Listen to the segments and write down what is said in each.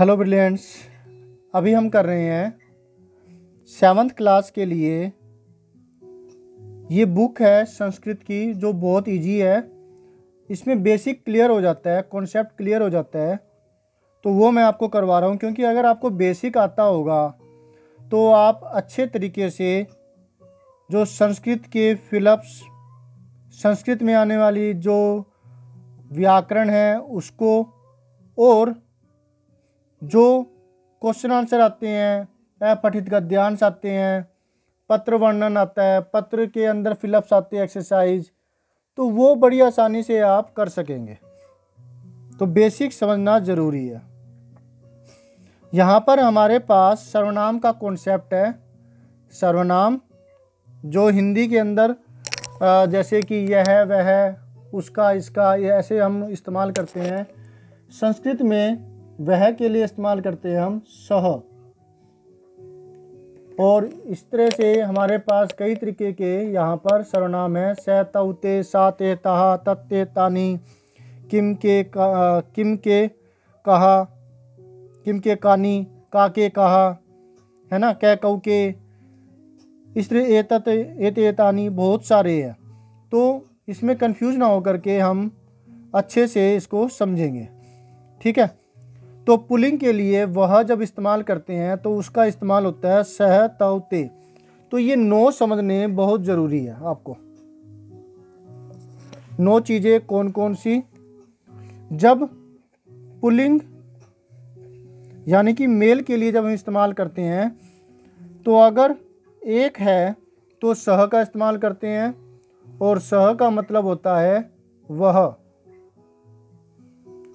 Hello brilliants. अभी हम कर रहे हैं 7th क्लास के लिए। ये बुक है संस्कृत की जो बहुत इजी है। इसमें बेसिक क्लियर हो जाता है, कॉन्सेप्ट क्लियर हो जाता है, तो वो मैं आपको करवा रहा हूँ। क्योंकि अगर आपको बेसिक आता होगा तो आप अच्छे तरीके से जो संस्कृत के फिलप्स, संस्कृत में आने वाली जो व्याकरण है उसको, और जो क्वेश्चन आंसर आते हैं, अपठित गद्यांश आते हैं, पत्र वर्णन आता है, पत्र के अंदर फिलअप्स आते हैं, एक्सरसाइज, तो वो बड़ी आसानी से आप कर सकेंगे। तो बेसिक समझना ज़रूरी है। यहाँ पर हमारे पास सर्वनाम का कॉन्सेप्ट है। सर्वनाम जो हिंदी के अंदर जैसे कि यह, वह, उसका, इसका, ये ऐसे हम इस्तेमाल करते हैं। संस्कृत में वह के लिए इस्तेमाल करते हैं हम सह। और इस तरह से हमारे पास कई तरीके के यहाँ पर सर्वनाम है। स, तौ, ते, सा, ते, तहा, तत्ते, तानी, किम के कहा, किम के कानी, का के कहा, है ना, कै कौ के, इस तरह एतत, एते, तानी, बहुत सारे हैं। तो इसमें कंफ्यूज ना होकर के हम अच्छे से इसको समझेंगे, ठीक है। तो पुल्लिंग के लिए वह जब इस्तेमाल करते हैं तो उसका इस्तेमाल होता है सह, तौ, ते। तो ये 9 समझने बहुत ज़रूरी है आपको। 9 चीज़ें कौन कौन सी? जब पुल्लिंग यानी कि मेल के लिए जब हम इस्तेमाल करते हैं तो अगर एक है तो सह का इस्तेमाल करते हैं, और सह का मतलब होता है वह,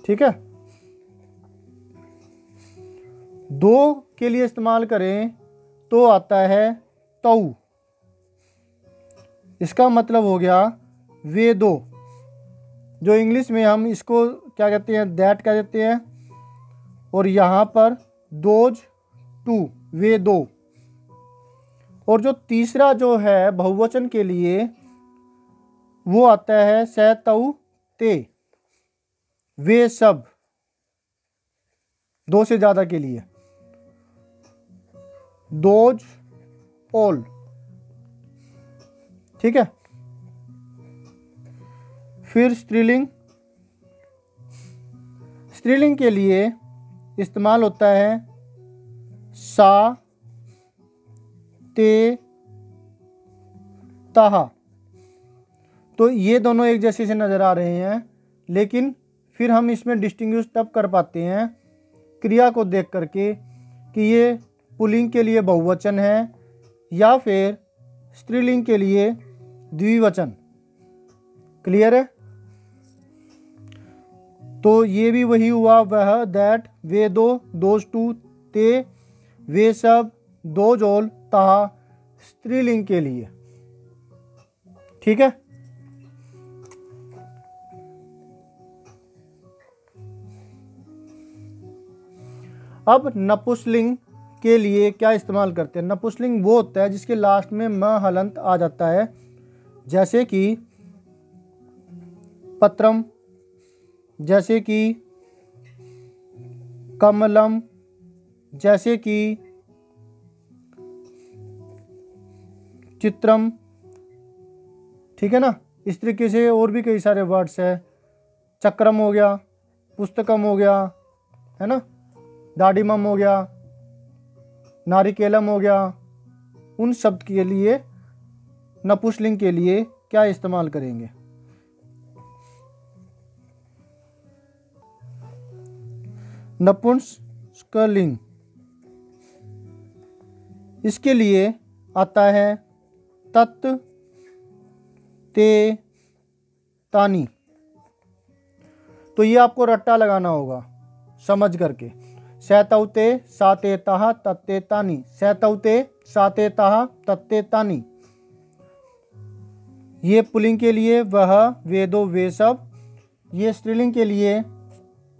ठीक है। 2 के लिए इस्तेमाल करें तो आता है तौ। इसका मतलब हो गया वे दो। जो इंग्लिश में हम इसको क्या कहते हैं, दैट कह देते हैं, और यहाँ पर दोज टू, वे दो। और जो तीसरा जो है बहुवचन के लिए वो आता है स, तौ, ते, वे सब। 2 से ज़्यादा के लिए दोज, ऑल, ठीक है। फिर स्त्रीलिंग। स्त्रीलिंग के लिए इस्तेमाल होता है सा, ते, ताहा। तो ये दोनों एक जैसे से नज़र आ रहे हैं, लेकिन फिर हम इसमें डिस्टिंग्विश तब कर पाते हैं क्रिया को देख करके कि ये पुल्लिंग के लिए बहुवचन है या फिर स्त्रीलिंग के लिए द्विवचन। क्लियर है? तो ये भी वही हुआ, वह, दैट, वे दो, दोज टू, ते, वे सब, दोज ऑल, ताहा, स्त्रीलिंग के लिए, ठीक है। अब नपुंसकलिंग के लिए क्या इस्तेमाल करते हैं? नपुंसकलिंग वो होता है जिसके लास्ट में म हलंत आ जाता है, जैसे कि पत्रम, जैसे कि कमलम, जैसे कि चित्रम, ठीक है ना। इस तरीके से और भी कई सारे वर्ड्स है। चक्रम हो गया, पुस्तकम हो गया, है ना, दाढ़ीमम हो गया, नारिकेलम हो गया। उन शब्द के लिए नपुंसकलिंग के लिए क्या इस्तेमाल करेंगे? नपुंसकलिंग, इसके लिए आता है तत्, ते, तानी। तो ये आपको रट्टा लगाना होगा समझ करके। स, तौ, ते, सा, ते, ताहा, तत्ते, तानी। स, तौ, ते, सा, ते, ताहा, तत्ते, तानी। ये पुल्लिंग के लिए वह, वे दो, वे सब। ये स्त्रीलिंग के लिए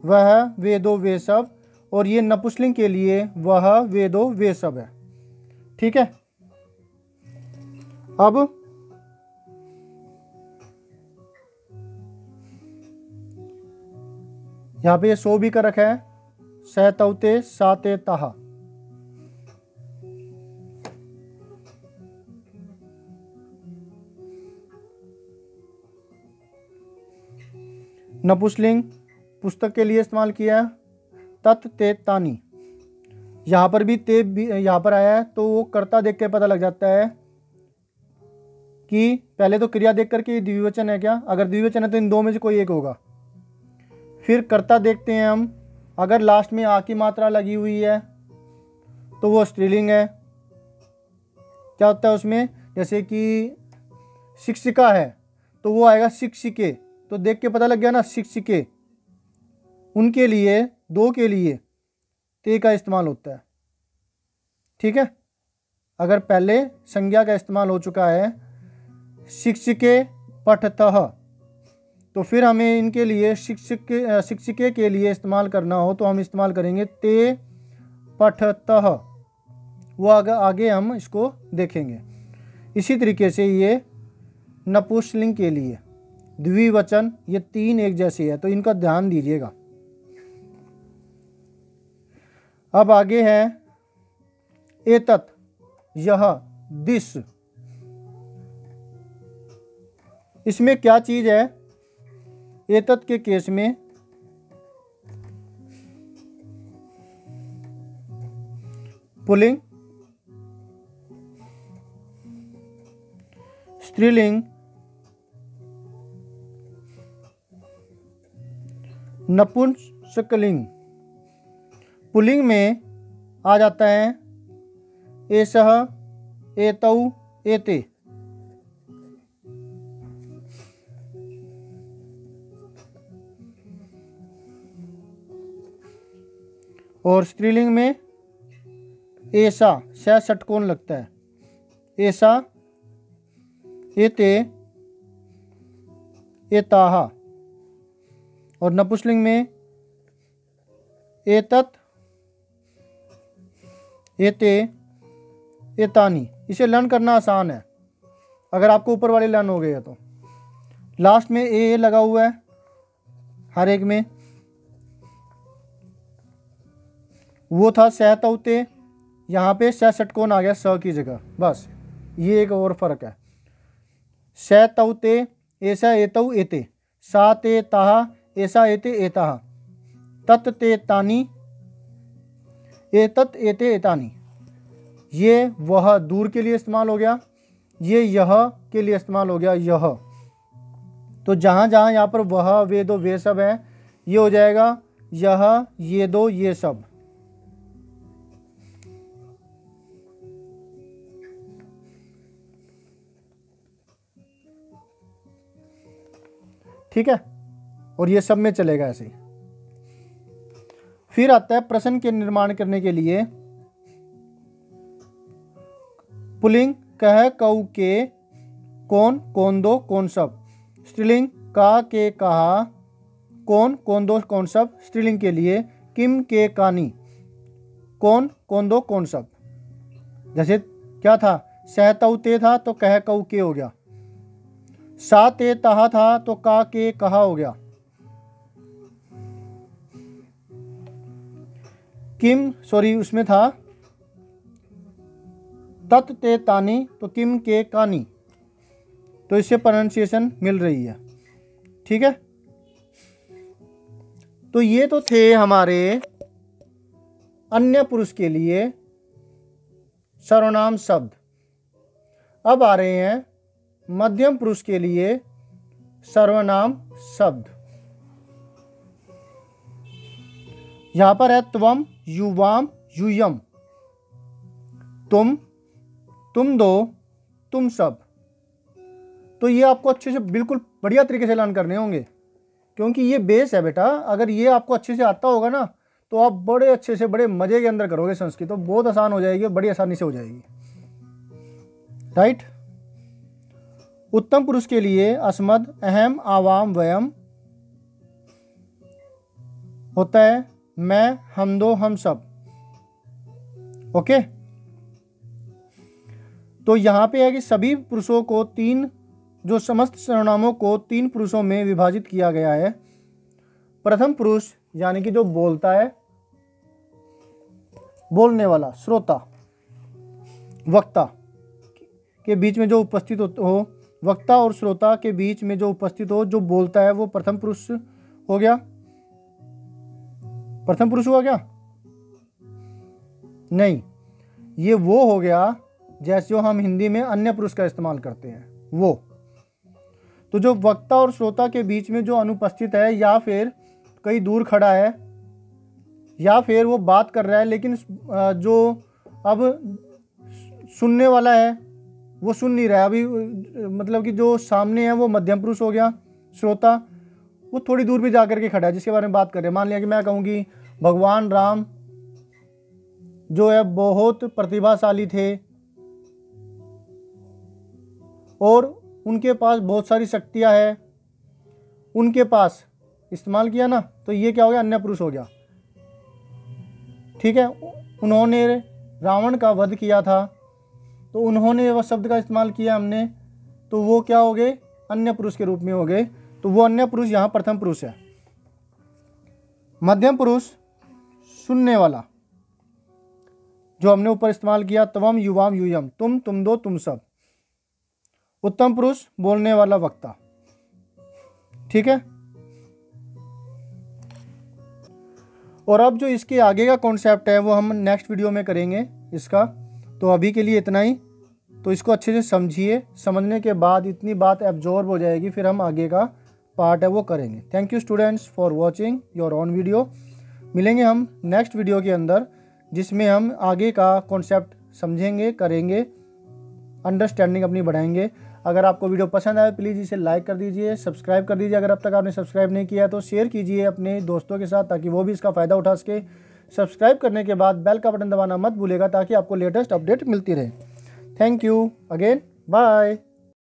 वह, वे दो, वे सब। और ये नपुंसकलिंग के लिए वह, वे दो, वे सब है, ठीक है। अब यहाँ पे ये 100 भी कर रखा है, सहतौते साते ताहा। नपुंसकलिंग पुस्तक के लिए इस्तेमाल किया है, तत् ते तानी। यहाँ पर भी ते भी यहाँ पर आया है, तो वो कर्ता देख के पता लग जाता है कि पहले तो क्रिया देख करके द्विवचन है क्या, अगर द्विवचन है तो इन दो में से कोई एक होगा। फिर कर्ता देखते हैं हम, अगर लास्ट में आ की मात्रा लगी हुई है तो वो स्त्रीलिंग है। क्या होता है उसमें, जैसे कि शिक्षिका है तो वो आएगा शिक्षिके, तो देख के पता लग गया ना शिक्षिके। उनके लिए, दो के लिए ते का इस्तेमाल होता है। ठीक है, अगर पहले संज्ञा का इस्तेमाल हो चुका है शिक्षिके पठतः, तो फिर हमें इनके लिए शिक्षिके के लिए इस्तेमाल करना हो तो हम इस्तेमाल करेंगे ते पठतः। वो आगे हम इसको देखेंगे। इसी तरीके से ये नपुंसकलिंग के लिए द्विवचन, ये तीन एक जैसे है, तो इनका ध्यान दीजिएगा। अब आगे है एतत्, यह, दिस। इसमें क्या चीज है, एतत् के केस में पुल्लिंग, स्त्रीलिंग, नपुंसकलिंग। पुल्लिंग में आ जाता है एषः, एतौ, एते। और स्त्रीलिंग में ऐसा, स षटकोण लगता है, ऐसा, एते, एताहा। और नपुंसकलिंग में एतत्, एते, एतानी। इसे लर्न करना आसान है अगर आपको ऊपर वाले लर्न हो गए तो। लास्ट में ए लगा हुआ है हर एक में, वो था सहतौते, यहाँ पे स षटकोण आ गया स की जगह, बस ये एक और फर्क है। सहतौते, ऐसा, एतौ, एते, सा ते ताहा, ऐसा, एते, एताहा, तत् ते तानी, एतत्, एते, एतानी। ये वह दूर के लिए इस्तेमाल हो गया, ये यह के लिए इस्तेमाल हो गया, यह। तो जहाँ जहाँ यहाँ पर वह, वे दो, वे सब है, ये हो जाएगा यह, ये दो, ये सब। ठीक है, और ये सब में चलेगा ऐसे ही। फिर आता है प्रश्न के निर्माण करने के लिए पुल्लिंग कह, कऊ, के, कौन, कौन दो, कौन सब। स्त्रीलिंग का, के, कहा, कौन, कौन दो, कौन सब। स्त्रीलिंग के लिए किम, के, कानी, कौन, कौन दो, कौन सब। जैसे क्या था, सहतौते था तो कह, कऊ, के हो गया। सा ते ताहा था तो का, के, कहा हो गया। किम, सॉरी उसमें था तत् ते तानी तो किम, के, कानी। तो इससे प्रोनाउंसिएशन मिल रही है। ठीक है, तो ये तो थे हमारे अन्य पुरुष के लिए सर्वनाम शब्द। अब आ रहे हैं मध्यम पुरुष के लिए सर्वनाम शब्द। यहां पर है त्वम, युवाम, यूयम, तुम, तुम दो, तुम सब। तो ये आपको अच्छे से बिल्कुल बढ़िया तरीके से लर्न करने होंगे, क्योंकि ये बेस है बेटा। अगर ये आपको अच्छे से आता होगा ना तो आप बड़े अच्छे से, बड़े मजे के अंदर करोगे संस्कृत, तो बहुत आसान हो जाएगी, बड़ी आसानी से हो जाएगी। राइट। उत्तम पुरुष के लिए अस्मद, अहम, आवाम, वयम होता है, मैं, हम दो, हम सब। ओके, तो यहां पे है कि सभी पुरुषों को तीन, जो समस्त सर्वनामों को तीन पुरुषों में विभाजित किया गया है। प्रथम पुरुष यानी कि जो बोलता है, बोलने वाला, श्रोता, वक्ता के बीच में जो उपस्थित हो, वक्ता और श्रोता के बीच में जो उपस्थित हो, जो बोलता है, वो प्रथम पुरुष हो गया। प्रथम पुरुष हुआ क्या? नहीं, ये वो हो गया जैसे जो हम हिंदी में अन्य पुरुष का इस्तेमाल करते हैं वो। तो जो वक्ता और श्रोता के बीच में जो अनुपस्थित है, या फिर कहीं दूर खड़ा है, या फिर वो बात कर रहा है लेकिन जो अब सुनने वाला है वो सुन नहीं रहा है अभी, मतलब कि जो सामने है वो मध्यम पुरुष हो गया, श्रोता, वो थोड़ी दूर भी जा करके खड़ा है जिसके बारे में बात कर रहे हैं। मान लिया कि मैं कहूँगी भगवान राम जो है बहुत प्रतिभाशाली थे और उनके पास बहुत सारी शक्तियां हैं, उनके पास इस्तेमाल किया ना, तो ये क्या हो गया? अन्य पुरुष हो गया। ठीक है, उन्होंने रावण का वध किया था, तो उन्होंने वह शब्द का इस्तेमाल किया हमने, तो वो क्या हो गए? अन्य पुरुष के रूप में हो गए। तो वो अन्य पुरुष यहाँ प्रथम पुरुष है। मध्यम पुरुष सुनने वाला जो हमने ऊपर इस्तेमाल किया, तवम युवाम यूयम, तुम दो, तुम सब। उत्तम पुरुष बोलने वाला, वक्ता। ठीक है, और अब जो इसके आगे का कॉन्सेप्ट है वो हम नेक्स्ट वीडियो में करेंगे इसका। तो अभी के लिए इतना ही। तो इसको अच्छे से समझिए, समझने के बाद इतनी बात एब्जॉर्ब हो जाएगी, फिर हम आगे का पार्ट है वो करेंगे। Thank you students for watching your own video. मिलेंगे हम नेक्स्ट वीडियो के अंदर जिसमें हम आगे का कॉन्सेप्ट समझेंगे, करेंगे, अंडरस्टैंडिंग अपनी बढ़ाएंगे। अगर आपको वीडियो पसंद आए प्लीज़ इसे लाइक कर दीजिए, सब्सक्राइब कर दीजिए। अगर अब तक आपने सब्सक्राइब नहीं किया तो शेयर कीजिए अपने दोस्तों के साथ ताकि वो भी इसका फ़ायदा उठा सके। सब्सक्राइब करने के बाद बेल का बटन दबाना मत भूलिएगा ताकि आपको लेटेस्ट अपडेट मिलती रहे। Thank you again, bye.